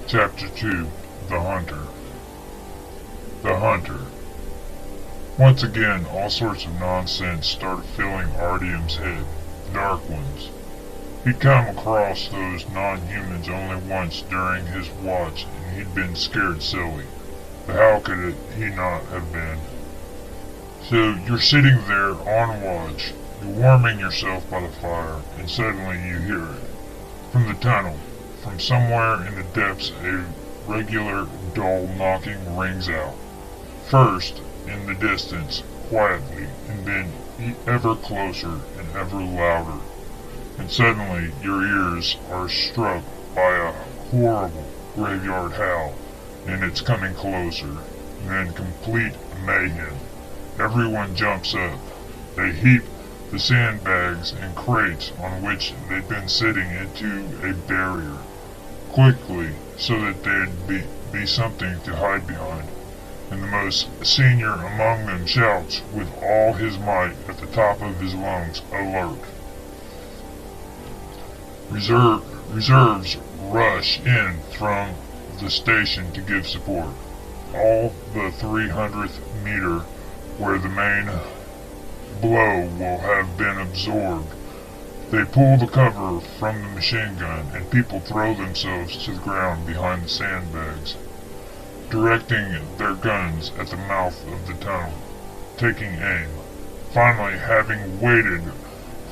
Chapter 2. The Hunter. The Hunter. Once again, all sorts of nonsense started filling Artyom's head. The Dark Ones. He'd come across those non-humans only once during his watch, and he'd been scared silly. But how could he not have been? So you're sitting there on watch, you're warming yourself by the fire, and suddenly you hear it. From the tunnel, from somewhere in the depths, a regular, dull knocking rings out. First, in the distance, quietly, and then ever closer and ever louder. And suddenly, your ears are struck by a horrible graveyard howl, and it's coming closer, and then complete mayhem. Everyone jumps up. They heap the sandbags and crates on which they'd been sitting into a barrier, quickly, so that there'd be something to hide behind. And the most senior among them shouts with all his might at the top of his lungs, "Alert!" Reserves rush in from the station to give support. All the 300th meter where the main blow will have been absorbed. They pull the cover from the machine gun, and people throw themselves to the ground behind the sandbags, directing their guns at the mouth of the tunnel, taking aim. Finally, having waited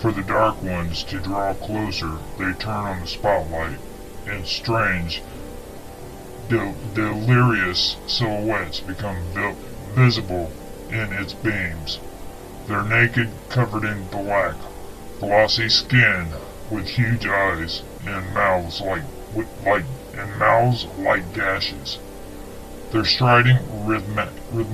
for the Dark Ones to draw closer, they turn on the spotlight, and strange, delirious silhouettes become visible in its beams. They're naked, covered in black, glossy skin, with huge eyes and mouths like gashes. They're striding rhythmically.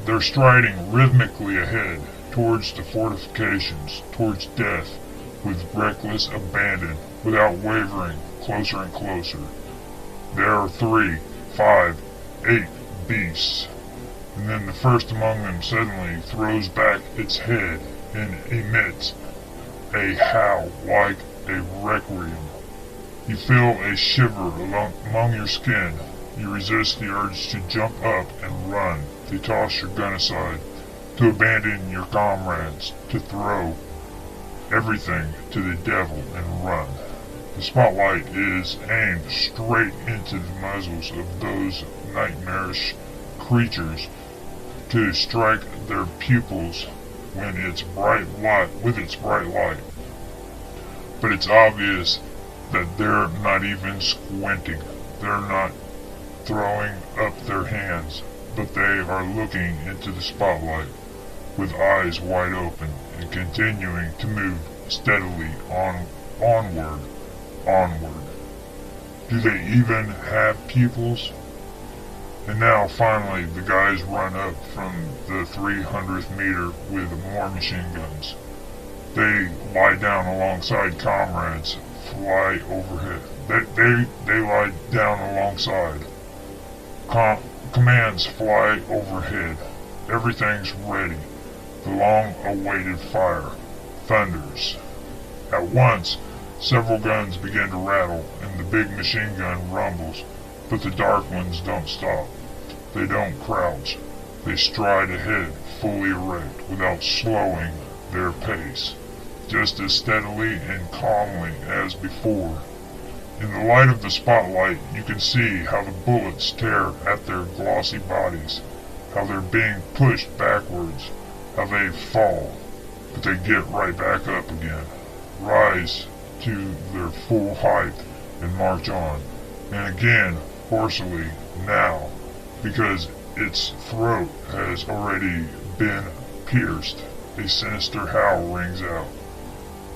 They're striding rhythmically ahead, towards the fortifications, towards death, with reckless abandon, without wavering, closer and closer. There are 3, 5, 8 beasts, and then the first among them suddenly throws back its head and emits a howl like a requiem. You feel a shiver among your skin. You resist the urge to jump up and run, to toss your gun aside, to abandon your comrades, to throw everything to the devil and run. The spotlight is aimed straight into the muzzles of those nightmarish creatures to strike their pupils with its bright light. But it's obvious that they're not even squinting. They're not throwing up their hands, but they are looking into the spotlight with eyes wide open and continuing to move steadily onward. Do they even have pupils? And now, finally, the guys run up from the 300th meter with more machine guns. They lie down alongside comrades, fly overhead. They lie down alongside. Commands fly overhead. Everything's ready. The long-awaited fire thunders. At once, several guns begin to rattle, and the big machine gun rumbles, but the Dark Ones don't stop. They don't crouch. They stride ahead, fully erect, without slowing their pace, just as steadily and calmly as before. In the light of the spotlight, you can see how the bullets tear at their glossy bodies, how they're being pushed backwards, how they fall, but they get right back up again, rise to their full height, and march on. And again, hoarsely, now, because its throat has already been pierced, a sinister howl rings out.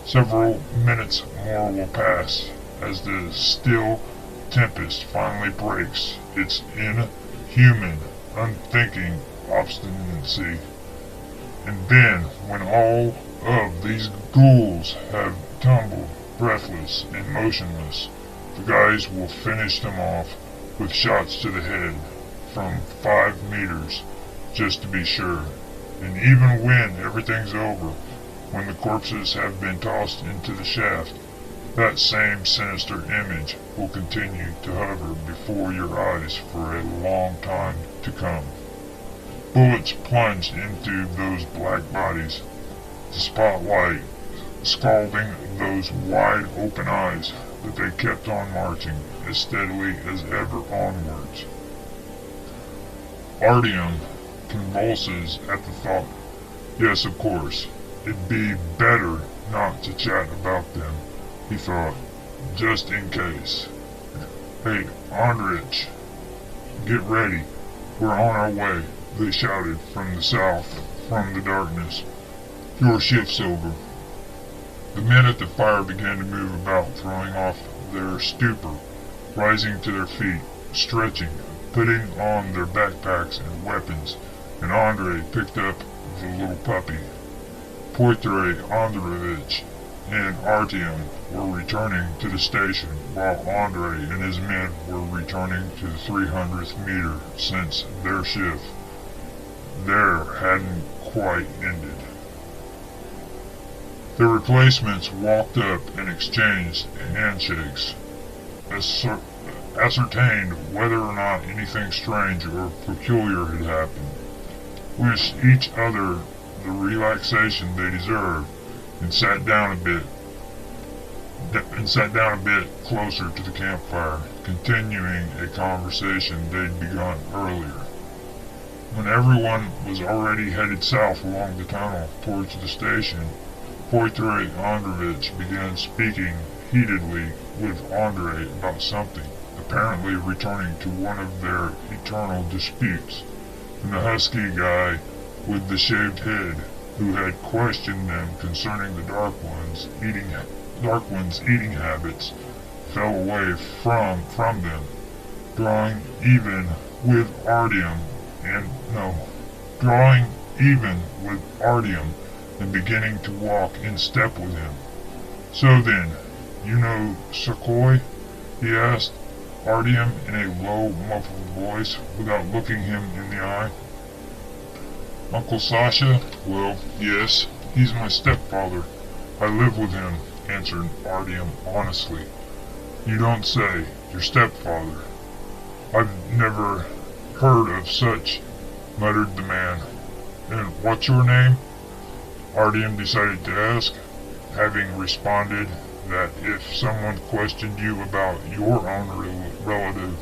Several minutes more will pass as the still tempest finally breaks its inhuman, unthinking obstinacy. And then, when all of these ghouls have tumbled, breathless and motionless, the guys will finish them off with shots to the head from 5 meters, just to be sure. And even when everything's over, when the corpses have been tossed into the shaft, that same sinister image will continue to hover before your eyes for a long time to come. Bullets plunged into those black bodies, the spotlight scalding those wide open eyes, but they kept on marching as steadily as ever onwards. Artyom convulses at the thought. Yes, of course, it'd be better not to chat about them, he thought, just in case. Hey, Andrich, get ready. We're on our way, they shouted from the south, from the darkness. Your shift's over. The men at the fire began to move about, throwing off their stupor, rising to their feet, stretching, putting on their backpacks and weapons, and Andrei picked up the little puppy. Pyotr Andreevich and Artyom were returning to the station, while Andrei and his men were returning to the 300th meter, since their shift there hadn't quite ended. The replacements walked up and exchanged handshakes, ascertained whether or not anything strange or peculiar had happened, wished each other the relaxation they deserved, and sat down a bit closer to the campfire, continuing a conversation they'd begun earlier. When everyone was already headed south along the tunnel towards the station, Pyotr Andreevich began speaking heatedly with Andrei about something, apparently returning to one of their eternal disputes, and the husky guy with the shaved head, who had questioned them concerning the Dark One's eating habits, fell away from them, drawing even with Artyom and beginning to walk in step with him. So then, you know Sukhoi? He asked Artyom in a low, muffled voice, without looking him in the eye. Uncle Sasha? Well, yes, he's my stepfather. I live with him, answered Artyom honestly. You don't say, your stepfather? I've never heard of such, muttered the man. And what's your name? Artyom decided to ask, having responded that if someone questioned you about your own relative,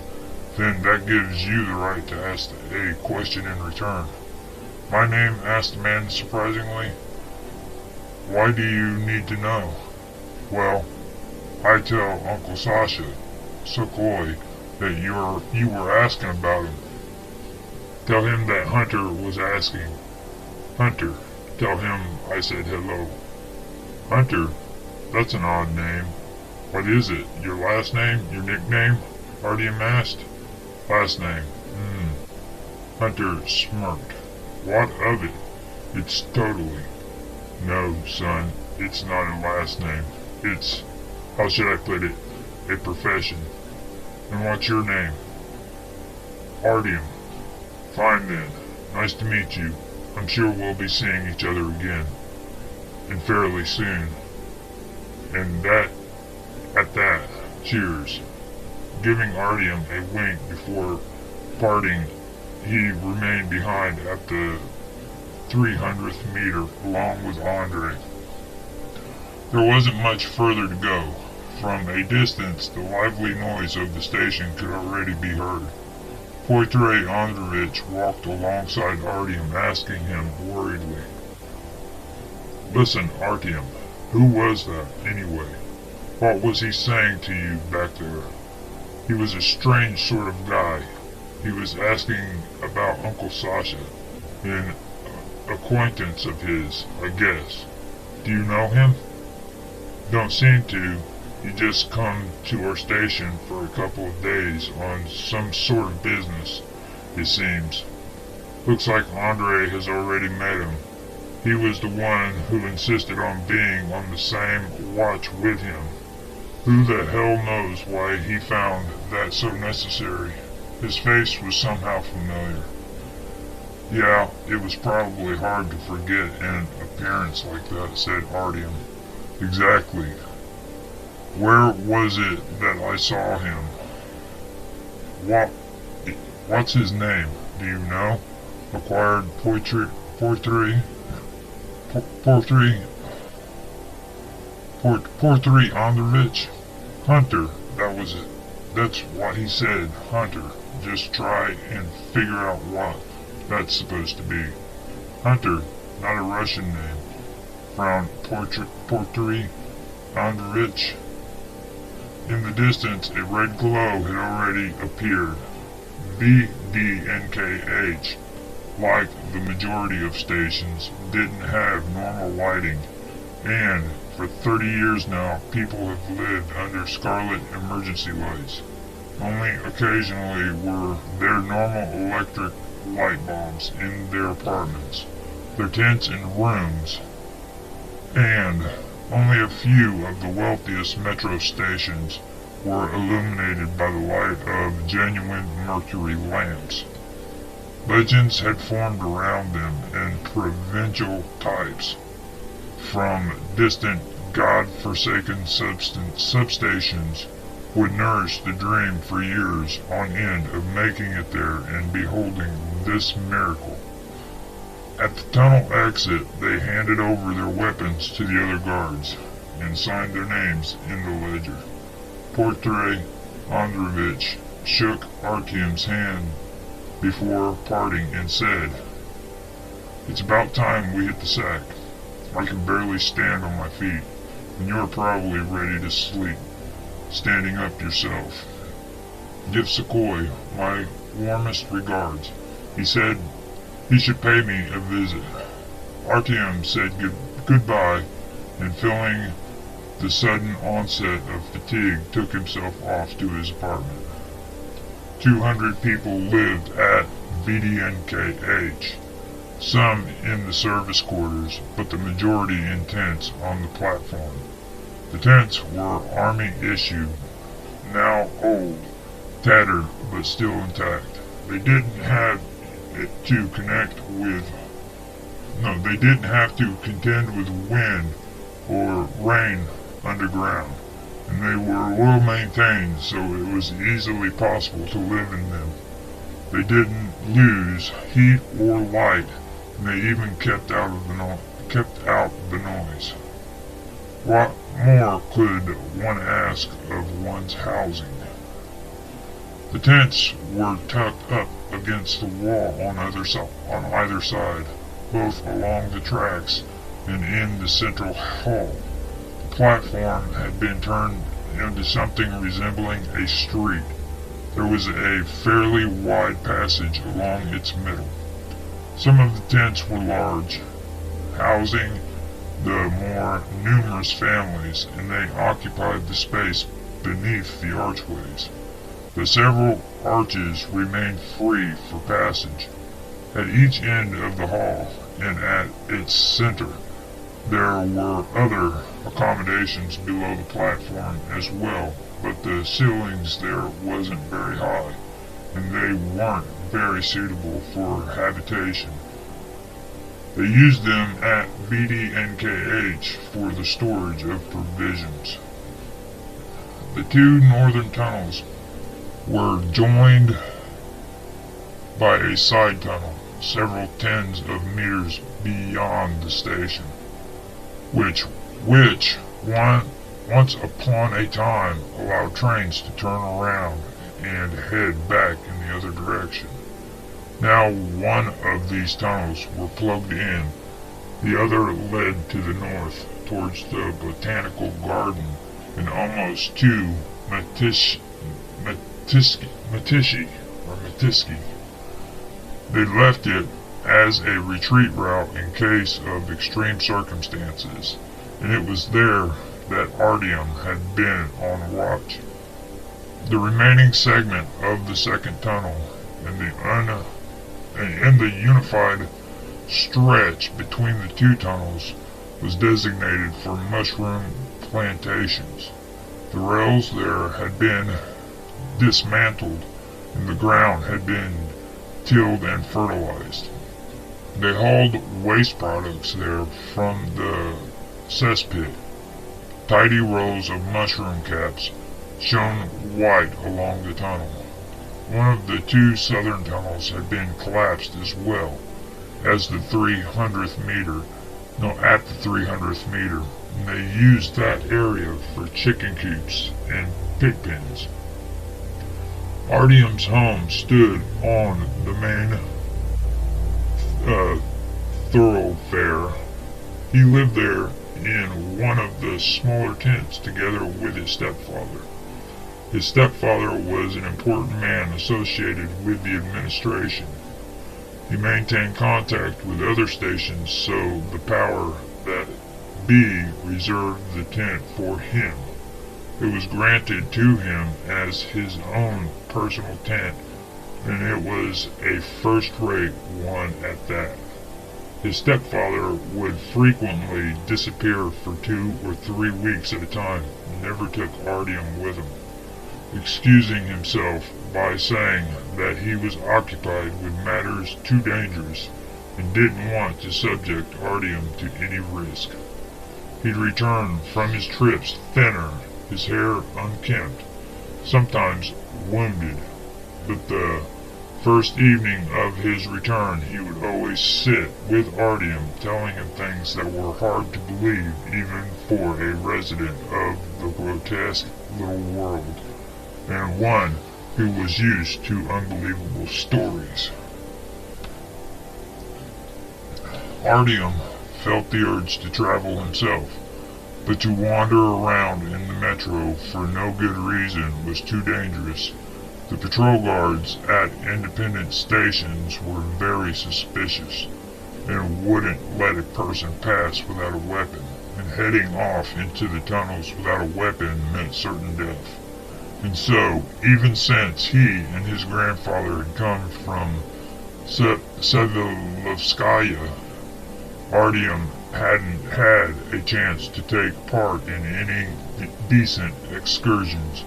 then that gives you the right to ask a question in return. My name? Asked the man surprisingly. Why do you need to know? Well, I tell Uncle Sasha, Sukhoi, that you were asking about him. Tell him that Hunter was asking. Hunter, tell him I said hello. Hunter? That's an odd name. What is it? Your last name? Your nickname? Artyom asked. Last name. Hunter smirked. What of it? It's totally. No, son, it's not a last name. It's, how should I put it, a profession. And what's your name? Artyom. Fine then. Nice to meet you. I'm sure we'll be seeing each other again. And fairly soon. And at that, cheers. Giving Artyom a wink before parting, he remained behind at the 300th meter along with Andrei. There wasn't much further to go. From a distance, the lively noise of the station could already be heard. Pyotr Andreevich walked alongside Artyom, asking him worriedly, Listen, Artyom, who was that, anyway? What was he saying to you back there? He was a strange sort of guy. He was asking about Uncle Sasha, an acquaintance of his, I guess. Do you know him? Don't seem to. He just come to our station for a couple of days on some sort of business, it seems. Looks like Andrei has already met him. He was the one who insisted on being on the same watch with him. Who the hell knows why he found that so necessary? His face was somehow familiar. Yeah, it was probably hard to forget an appearance like that, said Artyom. Exactly. Where was it that I saw him? What? What's his name? Do you know? Acquired Porthree Androvich? Hunter, that was it. That's what he said, Hunter. Just try and figure out what that's supposed to be. Hunter, not a Russian name. Frowned Porthree Androvich. In the distance, a red glow had already appeared. VDNKH, like the majority of stations, didn't have normal lighting, and for 30 years now, people have lived under scarlet emergency lights. Only occasionally were there normal electric light bulbs in their apartments, their tents and rooms, and only a few of the wealthiest metro stations were illuminated by the light of genuine mercury lamps. Legends had formed around them, and provincial types from distant, god-forsaken substations would nourish the dream for years on end of making it there and beholding this miracle. At the tunnel exit, they handed over their weapons to the other guards and signed their names in the ledger. Porthree Androvich shook Artyom's hand before parting and said, "It's about time we hit the sack. I can barely stand on my feet, and you're probably ready to sleep, standing up yourself. Give Sukhoi my warmest regards. He said he should pay me a visit." Artyom said goodbye, and feeling the sudden onset of fatigue, took himself off to his apartment. 200 people lived at VDNKH, some in the service quarters, but the majority in tents on the platform. The tents were Army issued, now old, tattered, but still intact. They didn't have to contend with wind or rain underground, and they were well maintained, so it was easily possible to live in them. They didn't lose heat or light, and they even kept out the noise. What more could one ask of one's housing? The tents were tucked up against the wall on either side, both along the tracks and in the central hall. The platform had been turned into something resembling a street. There was a fairly wide passage along its middle. Some of the tents were large, housing the more numerous families, and they occupied the space beneath the archways. But several arches remained free for passage. At each end of the hall, and at its center, there were other accommodations below the platform as well, but the ceilings there wasn't very high, and they weren't very suitable for habitation. They used them at VDNKH for the storage of provisions. The two northern tunnels were joined by a side tunnel several tens of meters beyond the station, which once upon a time allowed trains to turn around and head back in the other direction. Now one of these tunnels were plugged in, the other led to the north towards the botanical garden and almost to Matishi. They left it as a retreat route in case of extreme circumstances, and it was there that Artyom had been on watch. The remaining segment of the second tunnel and the unified stretch between the two tunnels was designated for mushroom plantations. The rails there had been dismantled, and the ground had been tilled and fertilized. They hauled waste products there from the cesspit. Tidy rows of mushroom caps shone white along the tunnel. One of the two southern tunnels had been collapsed as well as the 300th meter. At the 300th meter, and they used that area for chicken coops and pig pens. Artyom's home stood on the main thoroughfare. He lived there in one of the smaller tents together with his stepfather. His stepfather was an important man associated with the administration. He maintained contact with other stations, so the power that be reserved the tent for him. It was granted to him as his own personal tent, and it was a first-rate one at that. His stepfather would frequently disappear for 2 or 3 weeks at a time, and never took Artyom with him, excusing himself by saying that he was occupied with matters too dangerous and didn't want to subject Artyom to any risk. He'd return from his trips thinner, his hair unkempt, sometimes wounded, but the first evening of his return he would always sit with Artyom, telling him things that were hard to believe even for a resident of the grotesque little world, and one who was used to unbelievable stories. Artyom felt the urge to travel himself, but to wander around in the metro for no good reason was too dangerous. The patrol guards at independent stations were very suspicious and wouldn't let a person pass without a weapon, and heading off into the tunnels without a weapon meant certain death. And so, even since he and his grandfather had come from Sevelovskaya, Artyom hadn't had a chance to take part in any decent excursions.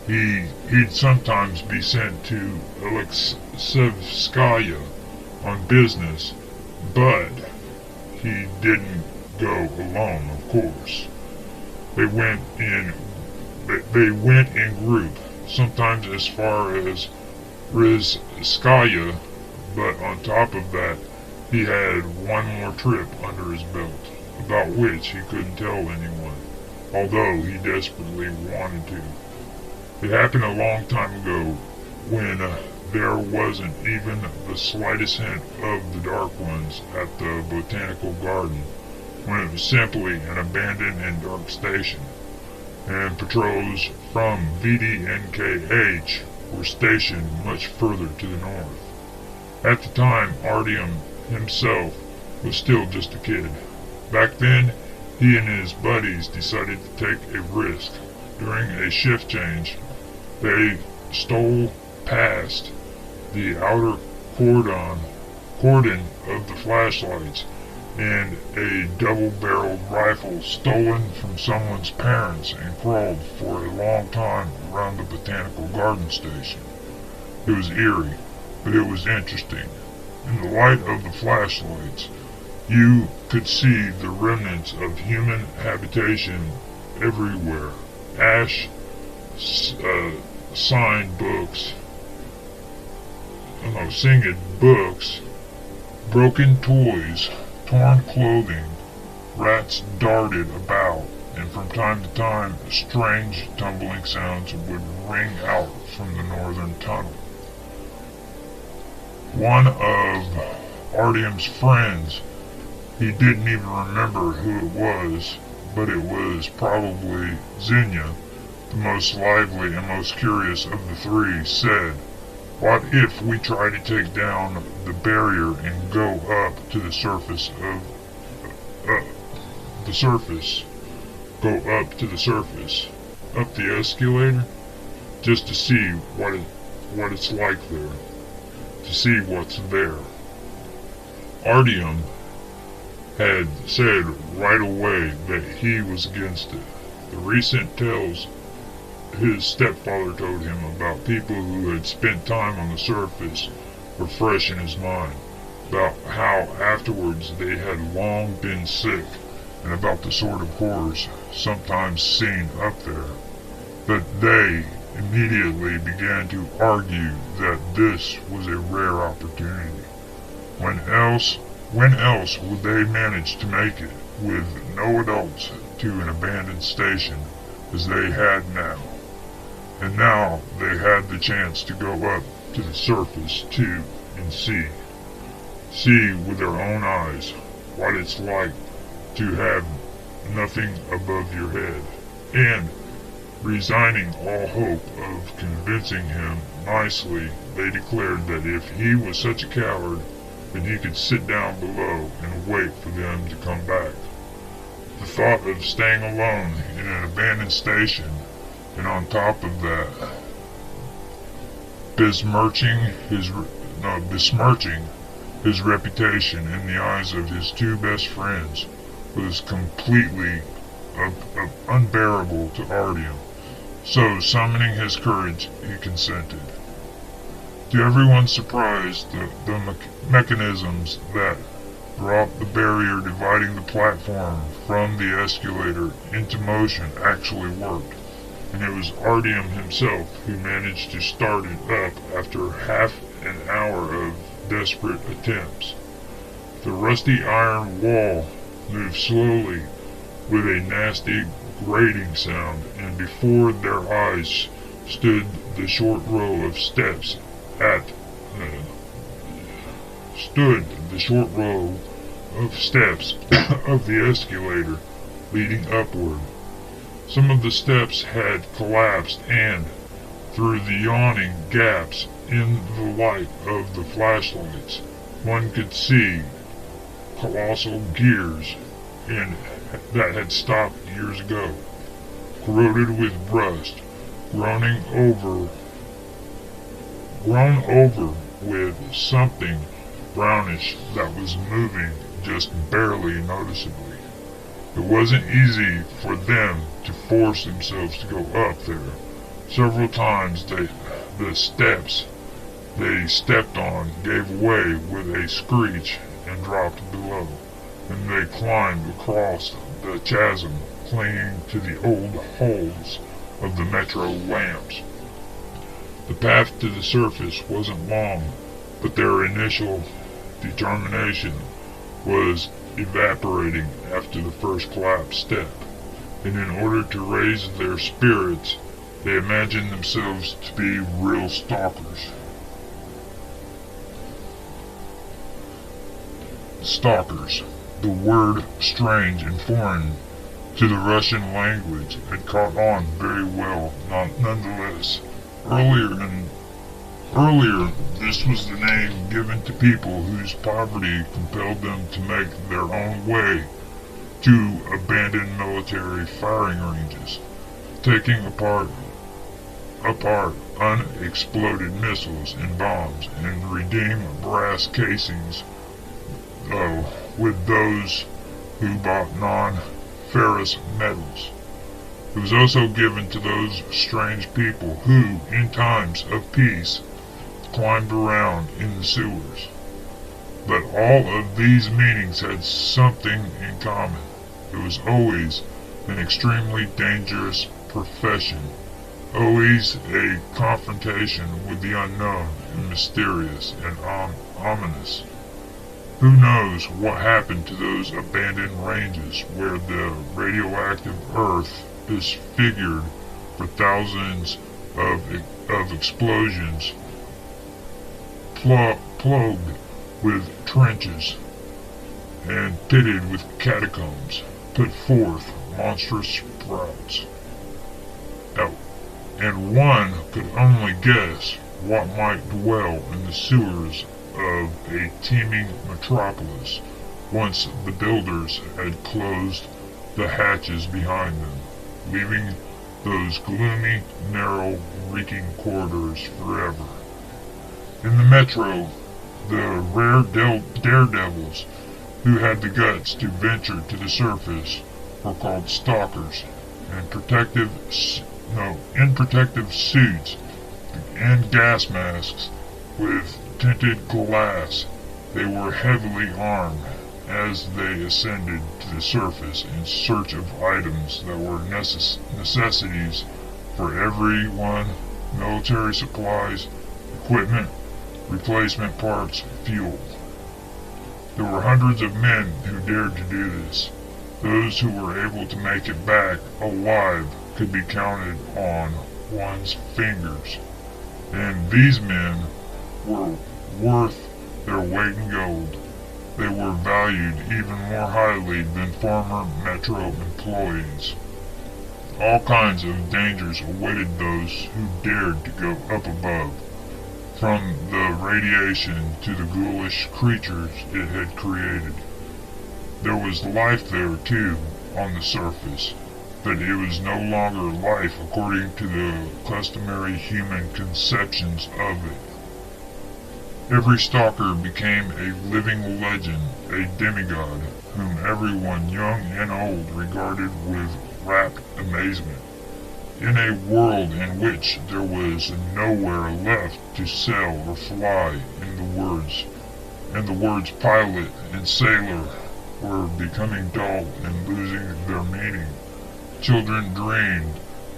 He'd sometimes be sent to Alexeyevskaya on business, but he didn't go alone, of course. They went in group, sometimes as far as Rizskaya, but on top of that, he had one more trip under his belt, about which he couldn't tell anyone, although he desperately wanted to. It happened a long time ago, when there wasn't even the slightest hint of the Dark Ones at the Botanical Garden, when it was simply an abandoned and dark station, and patrols from VDNKH were stationed much further to the north. At the time, Artyom himself was still just a kid. Back then, he and his buddies decided to take a risk. During a shift change, they stole past the outer cordon of the flashlights and a double-barreled rifle stolen from someone's parents, and crawled for a long time around the Botanical Garden station. It was eerie, but it was interesting. In the light of the flashlights, you could see the remnants of human habitation everywhere. Ash, signed books, singed books, broken toys, torn clothing. Rats darted about, and from time to time strange tumbling sounds would ring out from the northern tunnel. One of Artyom's friends, he didn't even remember who it was, but it was probably Xenia, the most lively and most curious of the three, said, "What if we try to take down the barrier and go up to the surface up the escalator, just to see what it's like there, to see what's there?" Artyom had said right away that he was against it. The recent tales his stepfather told him about people who had spent time on the surface were fresh in his mind. about how afterwards they had long been sick, and about the sort of horrors sometimes seen up there. But they immediately began to argue that this was a rare opportunity. When else would they manage to make it with no adults to an abandoned station as they had now? And now they had the chance to go up to the surface too and see with their own eyes what it's like to have nothing above your head. And resigning all hope of convincing him nicely, they declared that if he was such a coward, then he could sit down below and wait for them to come back. The thought of staying alone in an abandoned station, and on top of that, besmirching his reputation in the eyes of his two best friends, was completely unbearable to Artyom. So, summoning his courage, he consented. To everyone's surprise, the mechanisms that brought the barrier dividing the platform from the escalator into motion actually worked, and it was Artyom himself who managed to start it up after half an hour of desperate attempts. The rusty iron wall moved slowly with a nasty grating sound, and before their eyes stood the short row of steps of the escalator leading upward. Some of the steps had collapsed, and through the yawning gaps in the light of the flashlights, one could see colossal gears that had stopped years ago, corroded with rust, grown over with something brownish that was moving just barely noticeably. It wasn't easy for them to force themselves to go up there. Several times the steps they stepped on gave way with a screech and dropped below, and they climbed across the chasm, clinging to the old hulls of the metro lamps. The path to the surface wasn't long, but their initial determination was evaporating after the first collapsed step, and in order to raise their spirits, they imagined themselves to be real stalkers. Stalkers, the word strange and foreign to the Russian language, had caught on very well nonetheless. Earlier, this was the name given to people whose poverty compelled them to make their own way to abandoned military firing ranges, taking apart unexploded missiles and bombs, and redeem brass casings with those who bought non-ferrous metals. It was also given to those strange people who, in times of peace, climbed around in the sewers. But all of these meanings had something in common. It was always an extremely dangerous profession, always a confrontation with the unknown and mysterious and ominous. Who knows what happened to those abandoned ranges where the radioactive earth disfigured for thousands of explosions, plugged with trenches and pitted with catacombs, put forth monstrous sprouts. And one could only guess what might dwell in the sewers of a teeming metropolis once the builders had closed the hatches behind them, leaving those gloomy, narrow, reeking corridors forever. In the metro, the rare daredevils who had the guts to venture to the surface were called stalkers, and in protective suits and gas masks with tinted glass They were heavily armed as they ascended to the surface in search of items that were necessities for everyone: military supplies, equipment, replacement parts, fuel. There were hundreds of men who dared to do this. Those who were able to make it back alive could be counted on one's fingers, and these men were worth their weight in gold. They were valued even more highly than former Metro employees. All kinds of dangers awaited those who dared to go up above, from the radiation to the ghoulish creatures it had created. There was life there, too, on the surface, but it was no longer life according to the customary human conceptions of it. Every stalker became a living legend, a demigod, whom everyone, young and old, regarded with rapt amazement. In a world in which there was nowhere left to sell or fly, and the words pilot and sailor were becoming dull and losing their meaning, children dreamed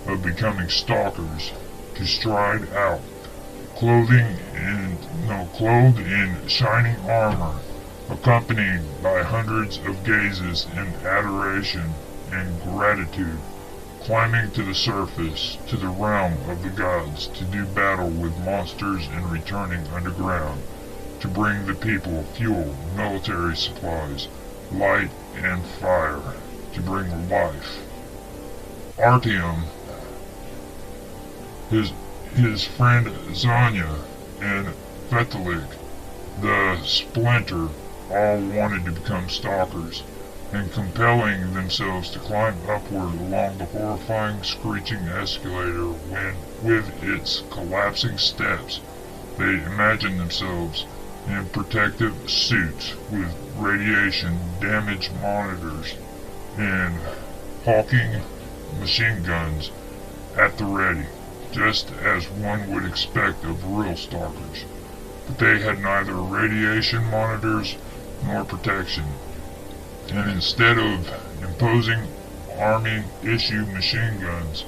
of becoming stalkers, to stride out, clothed in shining armor, accompanied by hundreds of gazes in adoration and gratitude, climbing to the surface, to the realm of the gods, to do battle with monsters and returning underground, to bring the people fuel, military supplies, light and fire, to bring life. Artyom, his friend Zanya, and Vitalik, the Splinter, all wanted to become stalkers, and compelling themselves to climb upward along the horrifying screeching escalator when, with its collapsing steps, they imagined themselves in protective suits with radiation damage monitors and hawking machine guns at the ready, just as one would expect of real stalkers. But they had neither radiation monitors nor protection, and instead of imposing Army-issue machine guns,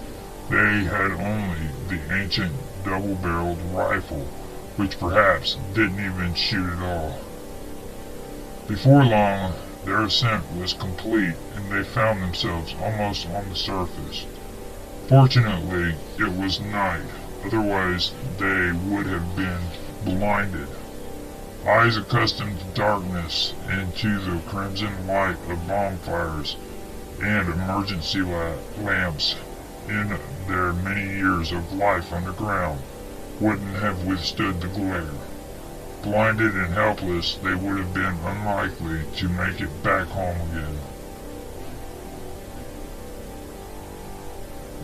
they had only the ancient double-barreled rifle, which perhaps didn't even shoot at all. Before long, their ascent was complete, and they found themselves almost on the surface. Fortunately, it was night, otherwise they would have been blinded. Eyes accustomed to darkness and to the crimson light of bonfires and emergency lamps in their many years of life underground wouldn't have withstood the glare. Blinded and helpless, they would have been unlikely to make it back home again.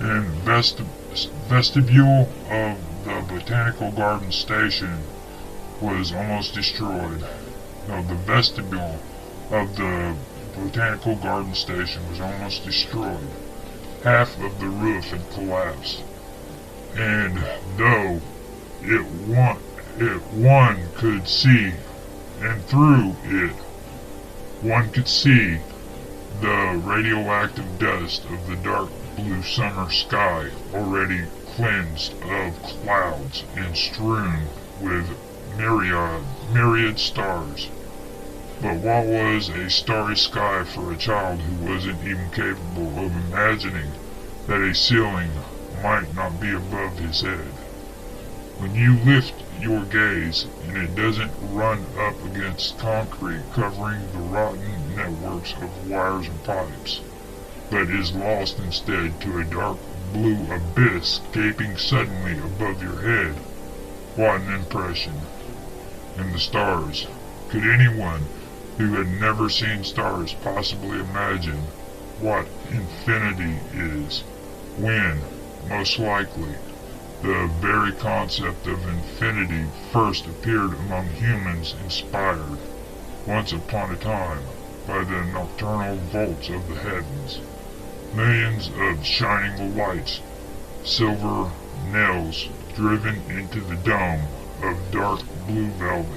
In vestibule of the Botanical Garden Station was almost destroyed. No, the vestibule of the Botanical Garden Station was almost destroyed. Half of the roof had collapsed, and though one could see, and through it one could see the radioactive dust of the dark blue summer sky, already cleansed of clouds and strewn with myriad stars. But what was a starry sky for a child who wasn't even capable of imagining that a ceiling might not be above his head? When you lift your gaze and it doesn't run up against concrete covering the rotten networks of wires and pipes, but is lost instead to a dark blue abyss gaping suddenly above your head, what an impression! And the stars. Could anyone who had never seen stars possibly imagine what infinity is, when, most likely, the very concept of infinity first appeared among humans inspired, once upon a time, by the nocturnal vaults of the heavens? Millions of shining lights, silver nails driven into the dome of dark blue velvet.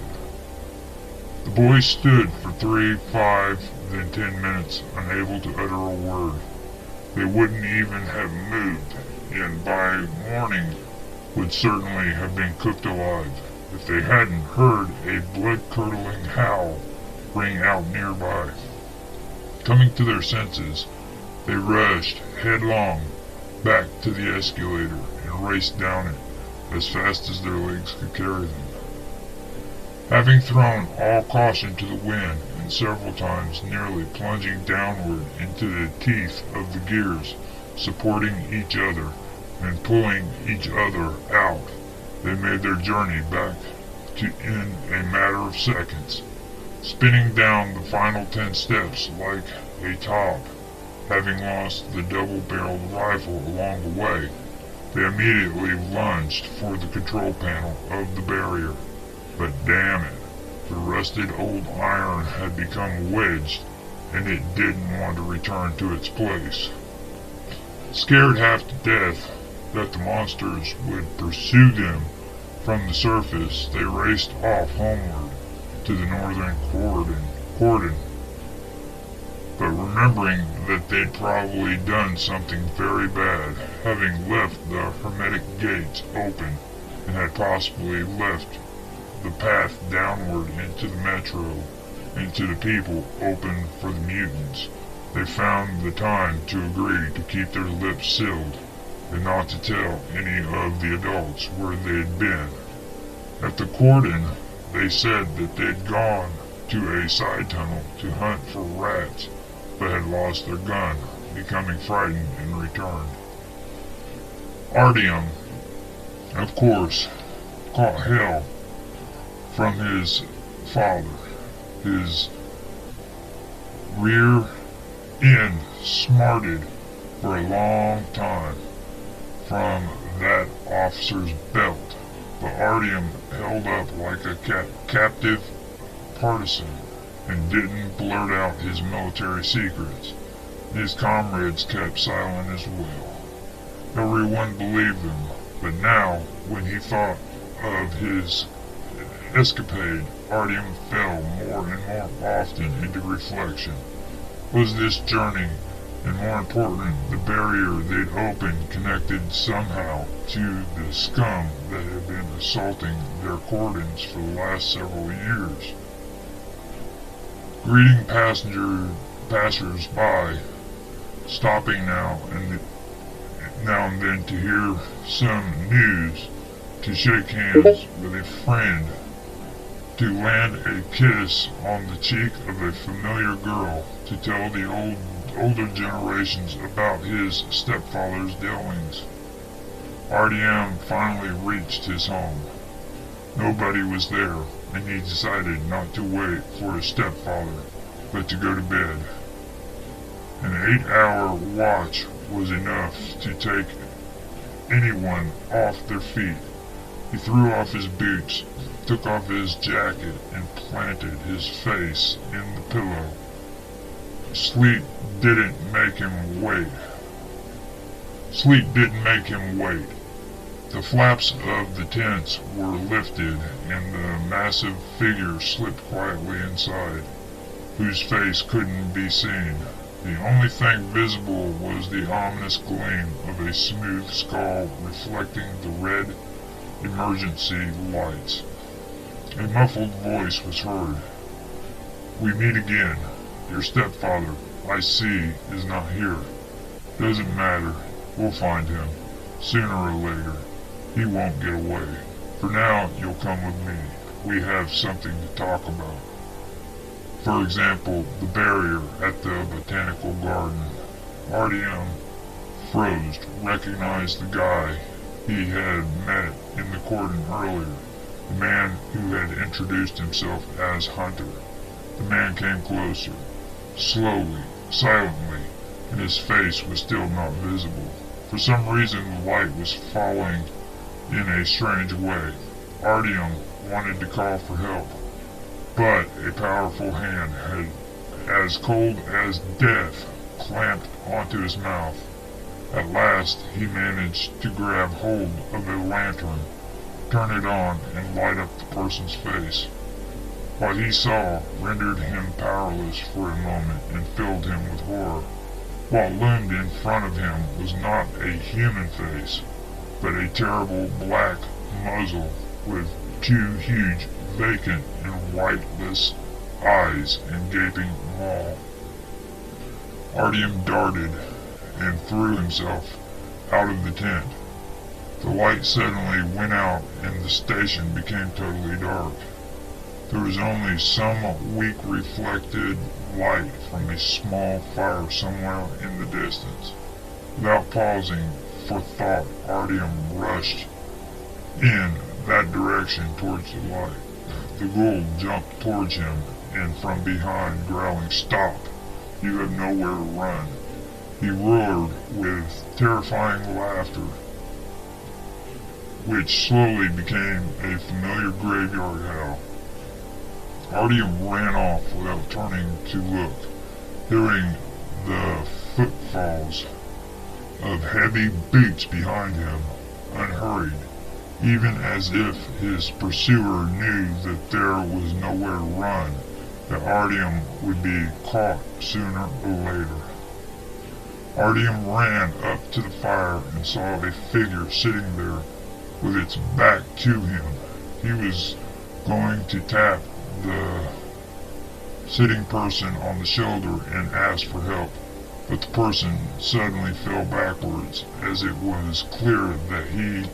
The boys stood for 3, 5, then 10 minutes, unable to utter a word. They wouldn't even have moved, and by morning would certainly have been cooked alive, if they hadn't heard a blood-curdling howl ring out nearby. Coming to their senses, they rushed headlong back to the escalator and raced down it as fast as their legs could carry them. Having thrown all caution to the wind and several times nearly plunging downward into the teeth of the gears, supporting each other and pulling each other out, they made their journey back in a matter of seconds, spinning down the final 10 steps like a top. Having lost the double-barreled rifle along the way, they immediately lunged for the control panel of the barrier. But damn it, the rusted old iron had become wedged, and it didn't want to return to its place. Scared half to death that the monsters would pursue them from the surface, they raced off homeward to the northern cordon. But remembering that they'd probably done something very bad, having left the hermetic gates open and had possibly left the path downward into the metro and to the people open for the mutants, they found the time to agree to keep their lips sealed and not to tell any of the adults where they'd been. At the cordon, they said that they'd gone to a side tunnel to hunt for rats, but had lost their gun, becoming frightened and returned. Artyom, of course, caught hell from his father. His rear end smarted for a long time from that officer's belt, but Artyom held up like a captive partisan and didn't blurt out his military secrets. His comrades kept silent as well. Everyone believed him, but now, when he thought of his escapade, Artyom fell more and more often into reflection. Was this journey, and more important, the barrier they'd opened, connected somehow to the scum that had been assaulting their cordons for the last several years? Greeting passers-by, stopping now and then to hear some news, to shake hands with a friend, to land a kiss on the cheek of a familiar girl, to tell the older generations about his stepfather's dealings. Artyom finally reached his home. Nobody was there, and he decided not to wait for his stepfather, but to go to bed. An 8-hour watch was enough to take anyone off their feet. He threw off his boots, took off his jacket, and planted his face in the pillow. Sleep didn't make him wait. The flaps of the tents were lifted, and the massive figure slipped quietly inside, whose face couldn't be seen. The only thing visible was the ominous gleam of a smooth skull reflecting the red emergency lights. A muffled voice was heard. "We meet again. Your stepfather, I see, is not here. Doesn't matter. We'll find him. Sooner or later. He won't get away. For now, you'll come with me. We have something to talk about. For example, the barrier at the botanical garden." Artyom froze, recognized the guy he had met in the cordon earlier, the man who had introduced himself as Hunter. The man came closer, slowly, silently, and his face was still not visible. For some reason, the light was falling in a strange way. Artyom wanted to call for help, but a powerful hand had, as cold as death, clamped onto his mouth. At last, he managed to grab hold of a lantern, turn it on, and light up the person's face. What he saw rendered him powerless for a moment and filled him with horror. What loomed in front of him was not a human face, but a terrible black muzzle with two huge, vacant, and whiteless eyes and gaping maw. Artyom darted and threw himself out of the tent. The light suddenly went out and the station became totally dark. There was only some weak reflected light from a small fire somewhere in the distance. Without pausing for thought, Artyom rushed in that direction towards the light. The ghoul jumped towards him and from behind, growling, "Stop! You have nowhere to run." He roared with terrifying laughter, which slowly became a familiar graveyard howl. Artyom ran off without turning to look, hearing the footfalls of heavy boots behind him, unhurried, even as if his pursuer knew that there was nowhere to run, that Artyom would be caught sooner or later. Artyom ran up to the fire and saw a figure sitting there with its back to him. He was going to tap the sitting person on the shoulder and ask for help, but the person suddenly fell backwards, as it was clear that he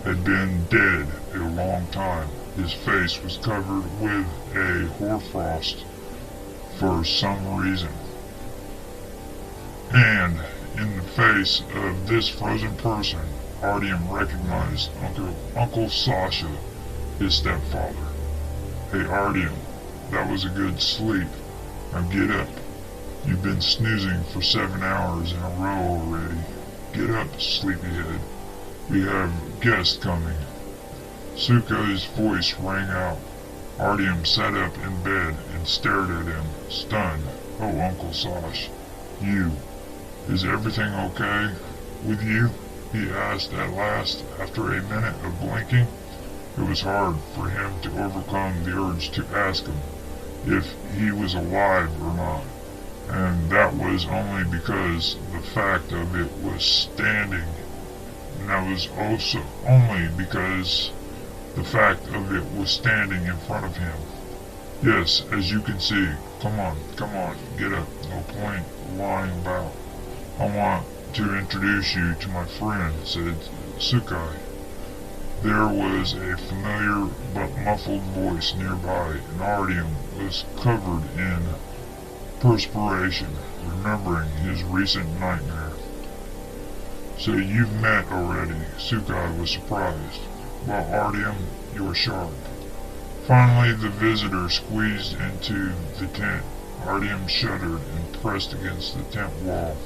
had been dead a long time. His face was covered with a hoarfrost for some reason, and in the face of this frozen person, Artyom recognized Uncle Sasha, his stepfather. "Hey Artyom, that was a good sleep. Now get up. You've been snoozing for 7 hours in a row already. Get up, sleepyhead. We have guests coming." Suka's voice rang out. Artyom sat up in bed and stared at him, stunned. "Oh, Uncle Sash, you. Is everything okay with you?" he asked at last, after a minute of blinking. It was hard for him to overcome the urge to ask him if he was alive or not, and that was only because the fact of it was standing, and that was also only because the fact of it was standing in front of him. "Yes, as you can see. Come on, get up. No point lying about. I want to introduce you to my friend," said Sukai. There was a familiar but muffled voice nearby, and Artyom was covered in perspiration, remembering his recent nightmare. "So you've met already?" Sukai was surprised. "Well, Artyom, you're sharp." Finally, the visitor squeezed into the tent. Artyom shuddered and pressed against the tent wall.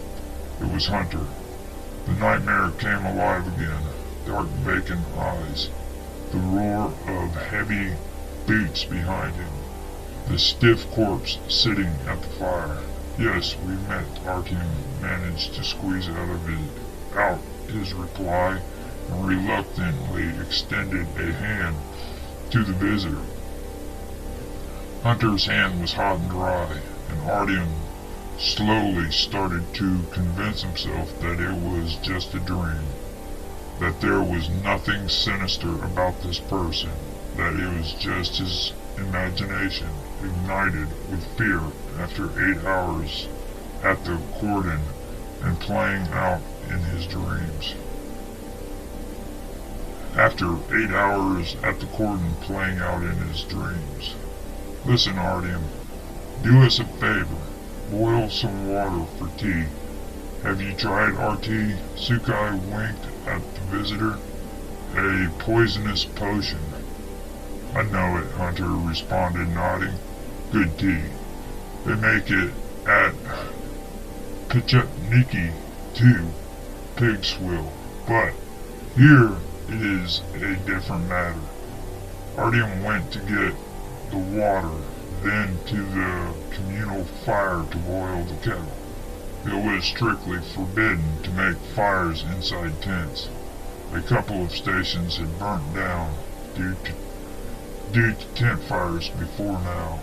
It was Hunter. The nightmare came alive again. Dark vacant eyes, the roar of heavy boots behind him, the stiff corpse sitting at the fire. "Yes, we met," Artyom managed to squeeze out his reply, and reluctantly extended a hand to the visitor. Hunter's hand was hot and dry, and Artyom slowly started to convince himself that it was just a dream, that there was nothing sinister about this person, that it was just his imagination ignited with fear after 8 hours at the cordon and playing out in his dreams. After 8 hours at the cordon playing out in his dreams. "Listen, Artyom, do us a favor. Boil some water for tea. Have you tried our tea?" Sukai winked at the visitor. "A poisonous potion." "I know it," Hunter responded, nodding. "Good tea. They make it at Pichetniki, too, pig swill. But here it is a different matter." Artyom went to get the water, then to the communal fire to boil the kettle. It was strictly forbidden to make fires inside tents. A couple of stations had burnt down due to tent fires before now.